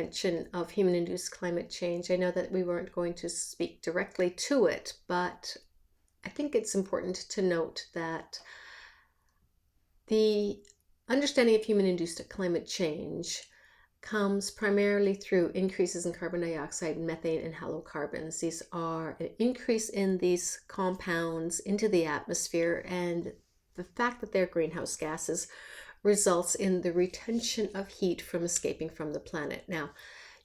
mention of human-induced climate change. I know that we weren't going to speak directly to it, but I think it's important to note that the understanding of human-induced climate change comes primarily through increases in carbon dioxide, methane, and halocarbons. These are an increase in these compounds into the atmosphere, and the fact that they're greenhouse gases results in the retention of heat from escaping from the planet. Now,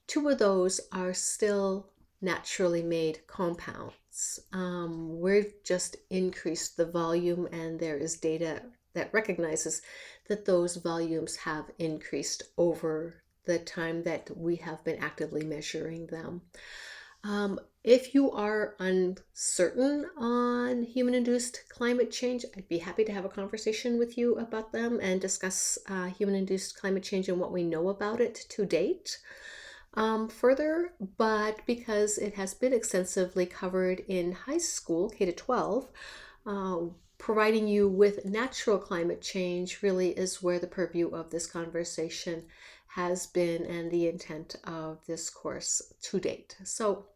two of those are still naturally made compounds. We've just increased the volume, and there is data that recognizes that those volumes have increased over the time that we have been actively measuring them. If you are uncertain on human-induced climate change, I'd be happy to have a conversation with you about them and discuss human-induced climate change and what we know about it to date further. But because it has been extensively covered in high school, K to 12, providing you with natural climate change really is where the purview of this conversation has been and the intent of this course to date. So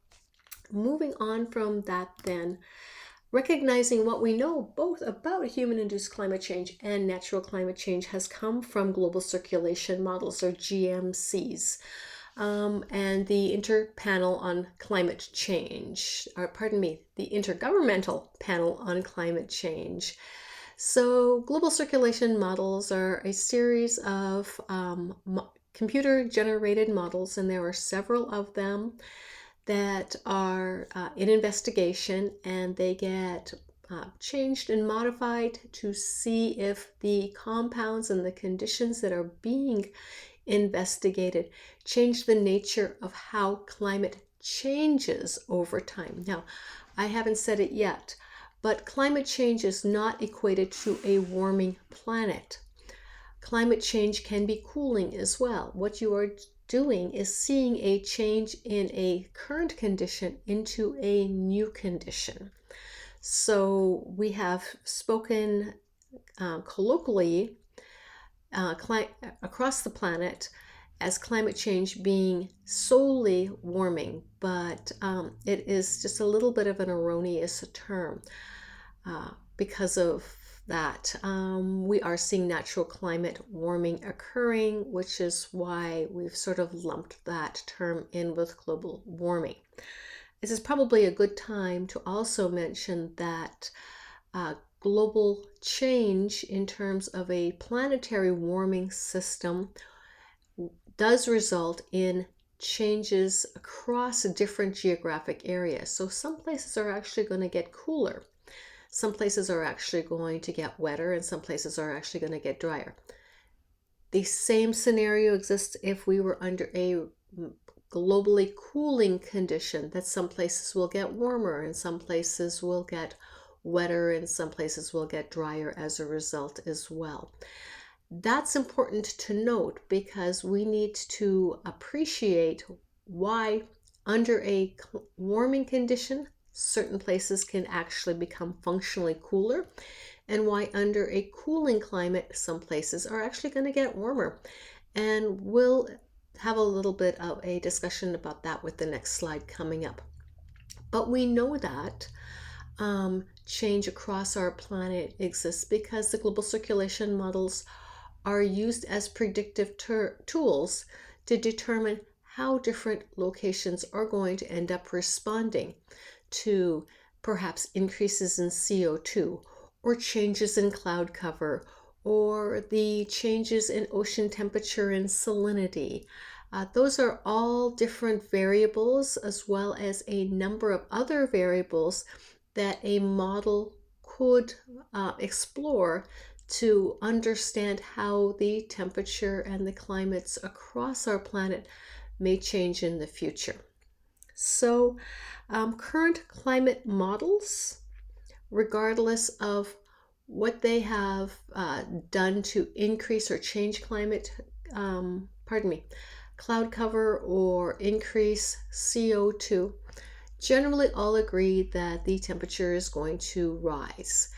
moving on from that then, recognizing what we know both about human-induced climate change and natural climate change has come from global circulation models, or GMCs, and the Interpanel on Climate Change, or pardon me, the Intergovernmental Panel on Climate Change. So global circulation models are a series of computer-generated models, and there are several of them that are in investigation, and they get changed and modified to see if the compounds and the conditions that are being investigated change the nature of how climate changes over time. Now, I haven't said it yet, but climate change is not equated to a warming planet. Climate change can be cooling as well. What you are doing is seeing a change in a current condition into a new condition. So we have spoken colloquially across the planet as climate change being solely warming, but it is just a little bit of an erroneous term because of that. We are seeing natural climate warming occurring, which is why we've sort of lumped that term in with global warming. This is probably a good time to also mention that global change in terms of a planetary warming system does result in changes across different geographic areas. So some places are actually going to get cooler. Some places are actually going to get wetter, and some places are actually going to get drier. The same scenario exists if we were under a globally cooling condition, that some places will get warmer and some places will get wetter and some places will get drier as a result as well. That's important to note because we need to appreciate why under a warming condition, certain places can actually become functionally cooler, and why under a cooling climate, some places are actually going to get warmer. And we'll have a little bit of a discussion about that with the next slide coming up. But we know that change across our planet exists because the global circulation models are used as predictive tools to determine how different locations are going to end up responding to perhaps increases in CO2 or changes in cloud cover or the changes in ocean temperature and salinity. Those are all different variables, as well as a number of other variables that a model could explore to understand how the temperature and the climates across our planet may change in the future. So current climate models, regardless of what they have done to increase or change cloud cover or increase CO2, generally all agree that the temperature is going to rise.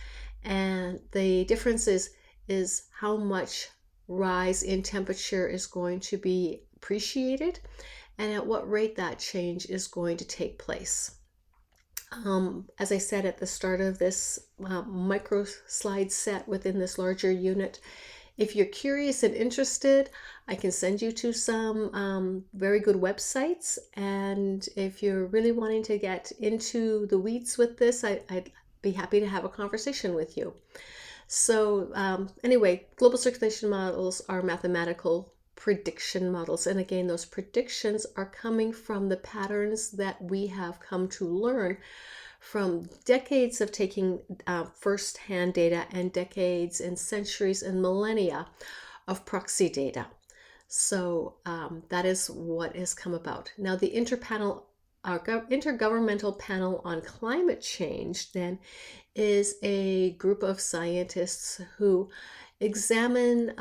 And the difference is how much rise in temperature is going to be appreciated, and at what rate that change is going to take place. As I said at the start of this micro slide set within this larger unit, if you're curious and interested, I can send you to some very good websites. And if you're really wanting to get into the weeds with this, I'd be happy to have a conversation with you. So anyway, global circulation models are mathematical prediction models. And again, those predictions are coming from the patterns that we have come to learn from decades of taking first-hand data and decades and centuries and millennia of proxy data. So that is what has come about. Now, the Intergovernmental Panel on Climate Change then is a group of scientists who examine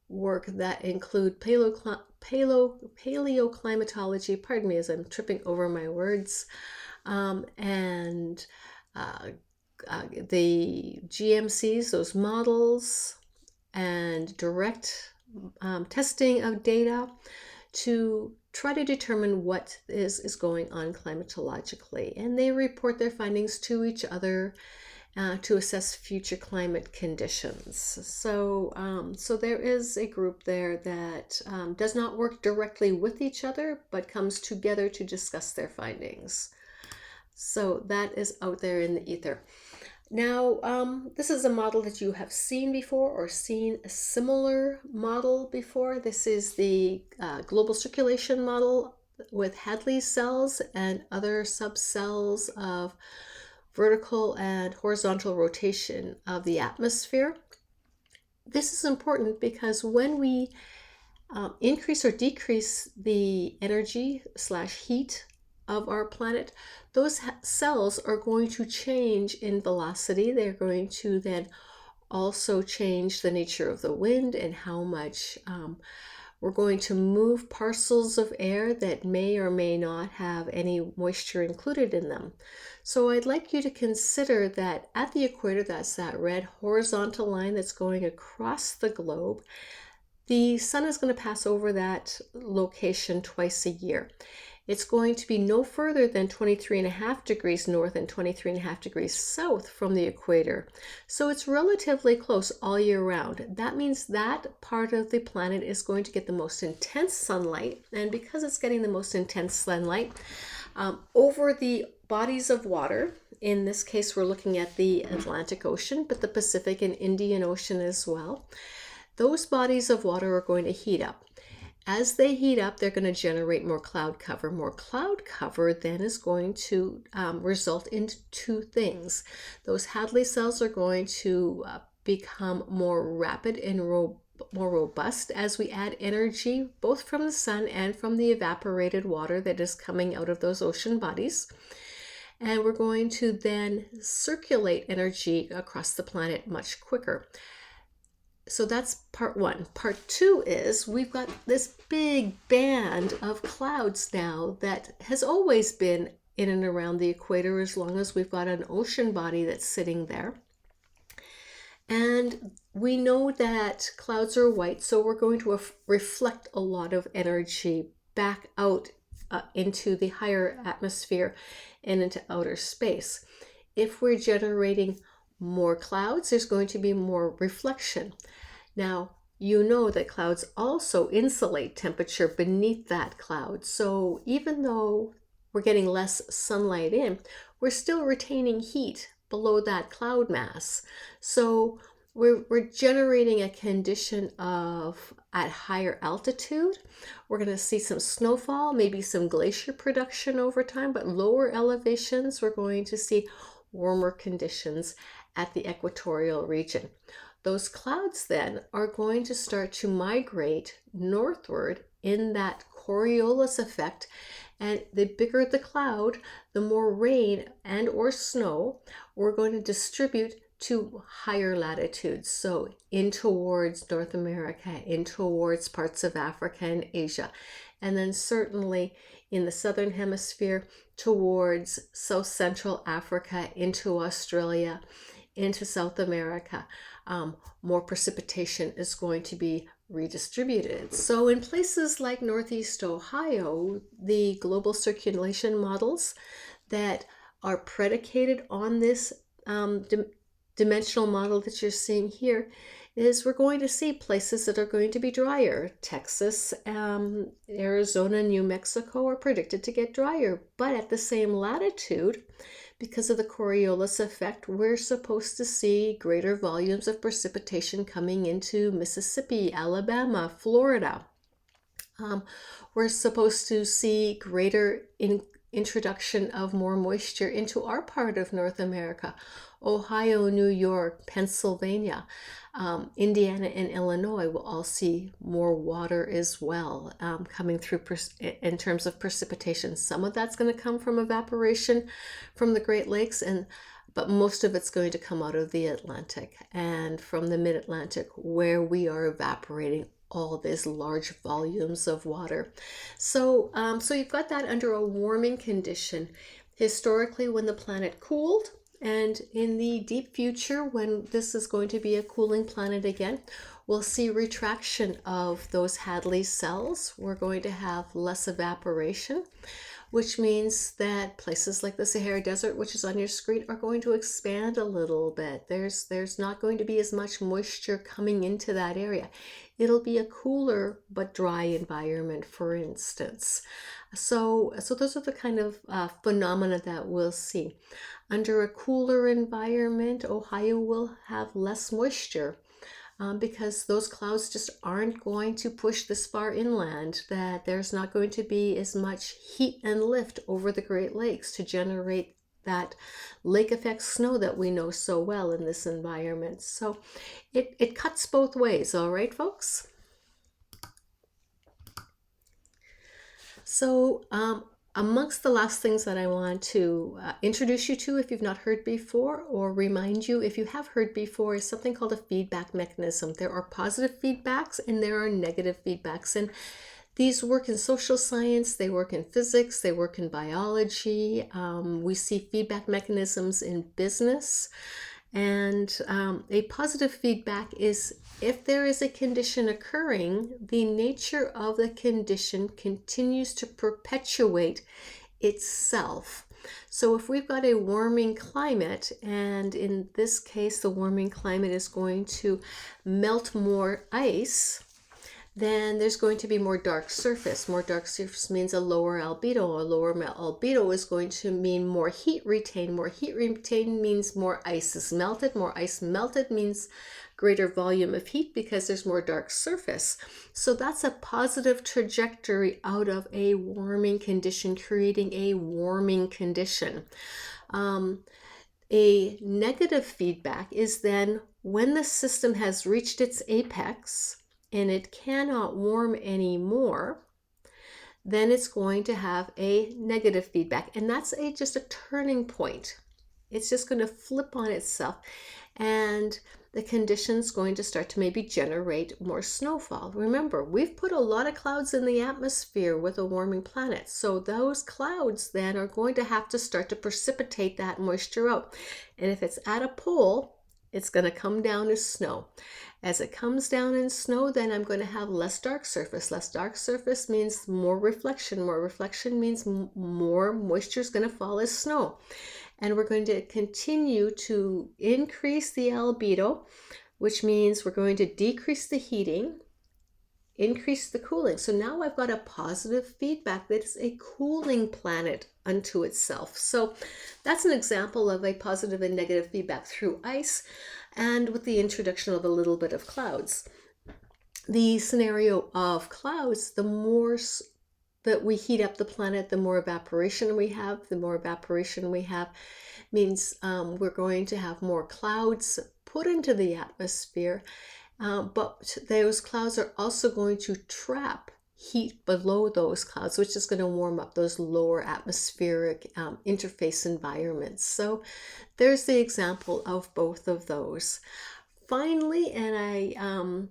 work that include paleoclimatology, pardon me as I'm tripping over my words, and the GMCs, those models, and direct testing of data to try to determine what is going on climatologically. And they report their findings to each other to assess future climate conditions. So there is a group there that does not work directly with each other, but comes together to discuss their findings. So that is out there in the ether. Now, this is a model that you have seen before or seen a similar model before. This is the global circulation model with Hadley cells and other subcells of vertical and horizontal rotation of the atmosphere. This is important because when we increase or decrease the energy/heat of our planet, those cells are going to change in velocity. They're going to then also change the nature of the wind and how much we're going to move parcels of air that may or may not have any moisture included in them. So I'd like you to consider that at the equator, that's that red horizontal line that's going across the globe. The sun is going to pass over that location twice a year. It's going to be no further than 23.5 degrees north and 23.5 degrees south from the equator. So it's relatively close all year round. That means that part of the planet is going to get the most intense sunlight. And because it's getting the most intense sunlight over the bodies of water, in this case, we're looking at the Atlantic Ocean, but the Pacific and Indian Ocean as well. Those bodies of water are going to heat up. As they heat up, they're going to generate more cloud cover. More cloud cover then is going to result in two things. Those Hadley cells are going to become more rapid and more robust as we add energy both from the sun and from the evaporated water that is coming out of those ocean bodies. And we're going to then circulate energy across the planet much quicker. So that's part one. Part two is we've got this big band of clouds now that has always been in and around the equator as long as we've got an ocean body that's sitting there. And we know that clouds are white, so we're going to reflect a lot of energy back out into the higher atmosphere and into outer space. If we're generating more clouds, there's going to be more reflection. Now, you know that clouds also insulate temperature beneath that cloud. So even though we're getting less sunlight in, we're still retaining heat below that cloud mass. So we're generating a condition of at higher altitude. We're going to see some snowfall, maybe some glacier production over time, but lower elevations, we're going to see warmer conditions at the equatorial region. Those clouds then are going to start to migrate northward in that Coriolis effect, and the bigger the cloud, the more rain and or snow we're going to distribute to higher latitudes, so in towards North America, in towards parts of Africa and Asia, and then certainly in the southern hemisphere towards South Central Africa, into Australia, into South America. More precipitation is going to be redistributed. So in places like Northeast Ohio, the global circulation models that are predicated on this dimensional model that you're seeing here is we're going to see places that are going to be drier. Texas, Arizona, New Mexico are predicted to get drier, but at the same latitude, because of the Coriolis effect, we're supposed to see greater volumes of precipitation coming into Mississippi, Alabama, Florida. We're supposed to see greater introduction of more moisture into our part of North America. Ohio, New York, Pennsylvania, Indiana, and Illinois will all see more water as well coming through in terms of precipitation. Some of that's going to come from evaporation from the Great Lakes, but most of it's going to come out of the Atlantic and from the mid-Atlantic, where we are evaporating all these large volumes of water. So you've got that under a warming condition. Historically, when the planet cooled, and in the deep future, when this is going to be a cooling planet again, we'll see retraction of those Hadley cells. We're going to have less evaporation, which means that places like the Sahara Desert, which is on your screen, are going to expand a little bit. There's not going to be as much moisture coming into that area. It'll be a cooler but dry environment, for instance. So those are the kind of phenomena that we'll see. Under a cooler environment, Ohio will have less moisture. Because those clouds just aren't going to push this far inland, that there's not going to be as much heat and lift over the Great Lakes to generate that lake effect snow that we know so well in this environment. So it cuts both ways, all right, folks? So amongst the last things that I want to introduce you to, if you've not heard before, or remind you if you have heard before, is something called a feedback mechanism. There are positive feedbacks and there are negative feedbacks. And these work in social science, they work in physics, they work in biology. We see feedback mechanisms in business. And a positive feedback is if there is a condition occurring, the nature of the condition continues to perpetuate itself. So if we've got a warming climate, and in this case, the warming climate is going to melt more ice, then there's going to be more dark surface. More dark surface means a lower albedo. A lower albedo is going to mean more heat retained. More heat retained means more ice is melted. More ice melted means greater volume of heat because there's more dark surface. So that's a positive trajectory out of a warming condition, creating a warming condition. A negative feedback is then when the system has reached its apex, and it cannot warm anymore, then it's going to have a negative feedback. And that's just a turning point. It's just going to flip on itself. And the condition's going to start to maybe generate more snowfall. Remember, we've put a lot of clouds in the atmosphere with a warming planet. So those clouds then are going to have to start to precipitate that moisture out. And if it's at a pole, it's going to come down as snow. As it comes down in snow, then I'm going to have less dark surface. Less dark surface means more reflection. More reflection means more moisture is going to fall as snow. And we're going to continue to increase the albedo, which means we're going to decrease the heating, increase the cooling. So now I've got a positive feedback that is a cooling planet unto itself. So that's an example of a positive and negative feedback through ice and with the introduction of a little bit of clouds. The scenario of clouds, the more that we heat up the planet, the more evaporation we have. The more evaporation we have means we're going to have more clouds put into the atmosphere. But those clouds are also going to trap heat below those clouds, which is going to warm up those lower atmospheric interface environments. So there's the example of both of those. Finally, and I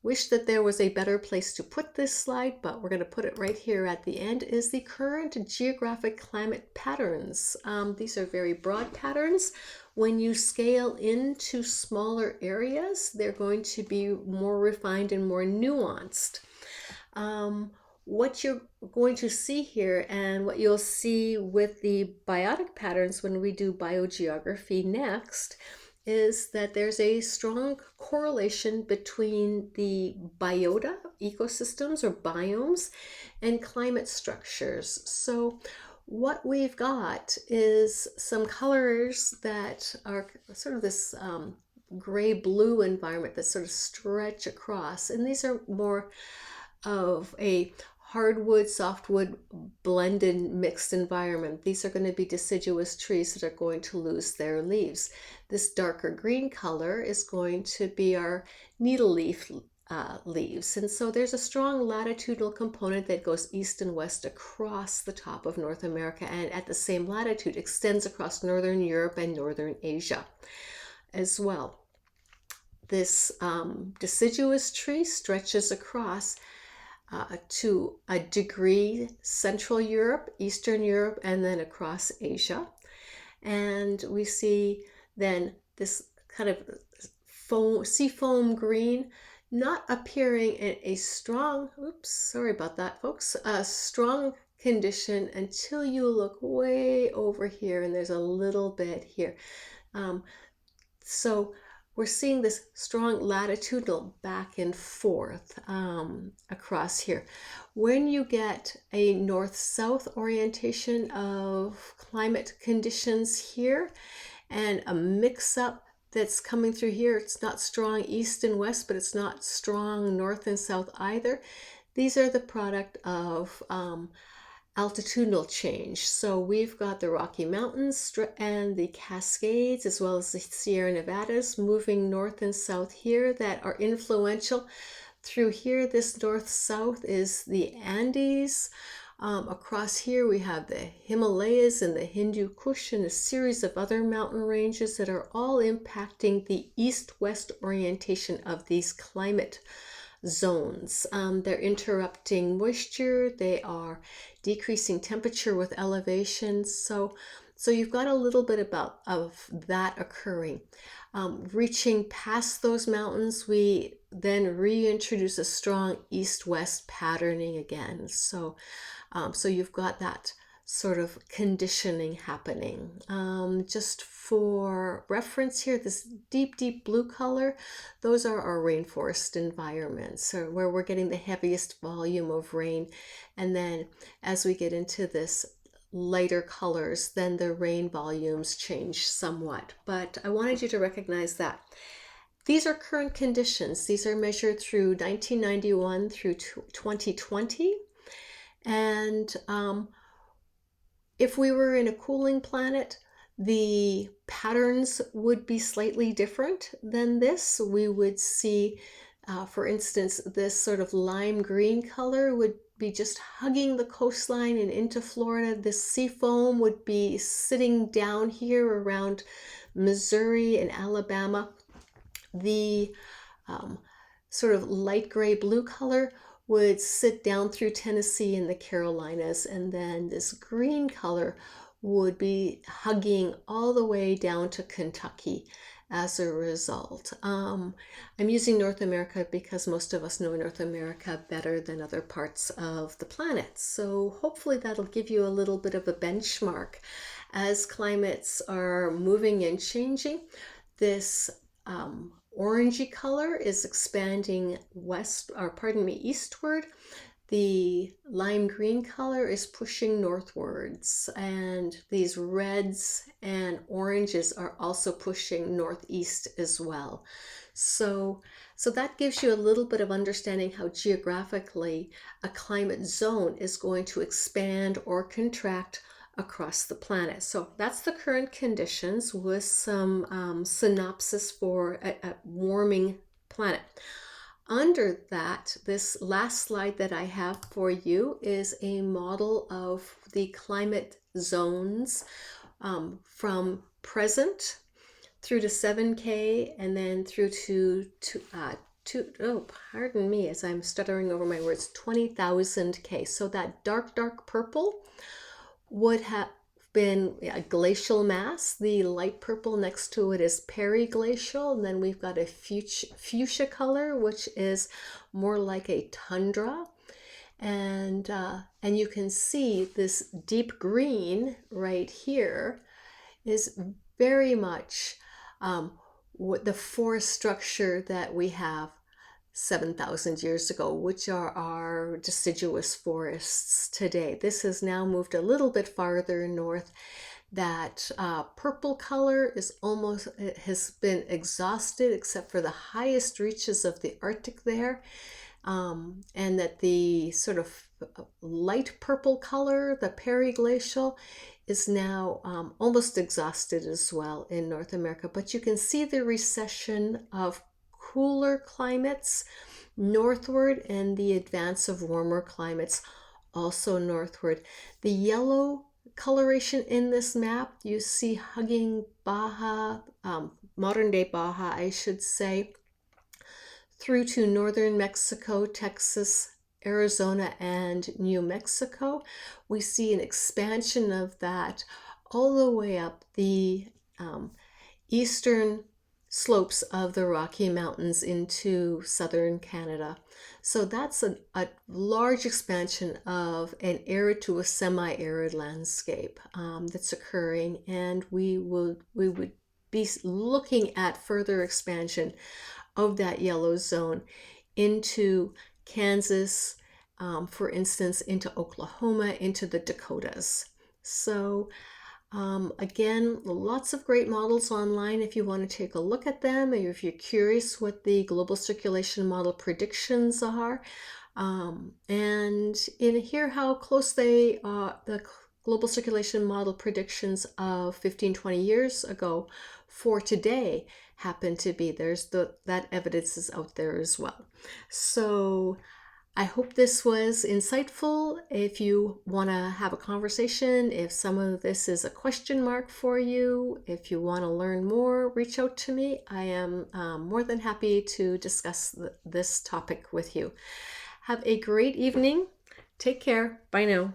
wish that there was a better place to put this slide, but we're going to put it right here at the end, is the current geographic climate patterns. These are very broad patterns. When you scale into smaller areas, they're going to be more refined and more nuanced. What you're going to see here, and what you'll see with the biotic patterns when we do biogeography next, is that there's a strong correlation between the biota, ecosystems or biomes, and climate structures. So what we've got is some colors that are sort of this gray-blue environment that sort of stretch across, and these are more of a hardwood, softwood, blended, mixed environment. These are going to be deciduous trees that are going to lose their leaves. This darker green color is going to be our needle leaf leaves. And so there's a strong latitudinal component that goes east and west across the top of North America, and at the same latitude extends across Northern Europe and Northern Asia as well. This deciduous tree stretches across to a degree Central Europe, Eastern Europe, and then across Asia. And we see then this kind of seafoam green not appearing in a strong, oops, sorry about that, folks, a strong condition until you look way over here, and there's a little bit here. So we're seeing this strong latitudinal back and forth across here. When you get a north-south orientation of climate conditions here and a mix-up that's coming through here, it's not strong east and west, but it's not strong north and south either. These are the product of altitudinal change. So we've got the Rocky Mountains and the Cascades, as well as the Sierra Nevadas, moving north and south here that are influential. Through here, this north-south is the Andes. Across here, we have the Himalayas and the Hindu Kush and a series of other mountain ranges that are all impacting the east-west orientation of these climate zones. They're interrupting moisture, they are decreasing temperature with elevation. So you've got a little bit of that occurring. Reaching past those mountains, we then reintroduce a strong east-west patterning again. So you've got that sort of conditioning happening. Just for reference here, this deep blue color, those are our rainforest environments, or where we're getting the heaviest volume of rain. And then as we get into this lighter colors, then the rain volumes change somewhat. But I wanted you to recognize that. These are current conditions. These are measured through 1991 through 2020. And if we were in a cooling planet, the patterns would be slightly different than this. We would see, for instance, this sort of lime green color would be just hugging the coastline and into Florida. This sea foam would be sitting down here around Missouri and Alabama. The sort of light gray blue color would sit down through Tennessee and the Carolinas, and then this green color would be hugging all the way down to Kentucky as a result. I'm using North America because most of us know North America better than other parts of the planet. So hopefully that'll give you a little bit of a benchmark as climates are moving and changing. This orangey color is expanding eastward. The lime green color is pushing northwards, and these reds and oranges are also pushing northeast as well. So that gives you a little bit of understanding how geographically a climate zone is going to expand or contract across the planet. So that's the current conditions with some synopsis for a warming planet. Under that, this last slide that I have for you is a model of the climate zones from present through to 7K and then through to pardon me as I'm stuttering over my words, 20,000 K. So that dark purple would been a glacial mass. The light purple next to it is periglacial, and then we've got a fuchsia color, which is more like a tundra. And you can see this deep green right here is very much what the forest structure that we have 7,000 years ago, which are our deciduous forests today. This has now moved a little bit farther north. That purple color is almost, it has been exhausted except for the highest reaches of the Arctic there. And that the sort of light purple color, the periglacial, is now almost exhausted as well in North America. But you can see the recession of cooler climates northward and the advance of warmer climates also northward. The yellow coloration in this map, you see hugging Baja, modern day Baja, I should say, through to northern Mexico, Texas, Arizona, and New Mexico. We see an expansion of that all the way up the eastern slopes of the Rocky Mountains into southern Canada. So that's a large expansion of an arid to a semi-arid landscape that's occurring, and we would be looking at further expansion of that yellow zone into Kansas, for instance, into Oklahoma, into the Dakotas. So again, lots of great models online if you want to take a look at them, or if you're curious what the global circulation model predictions are, and hear how close they are, the global circulation model predictions of 15-20 years ago for today happen to be. That evidence is out there as well. So I hope this was insightful. If you want to have a conversation, if some of this is a question mark for you, if you want to learn more, reach out to me. I am more than happy to discuss this topic with you. Have a great evening. Take care. Bye now.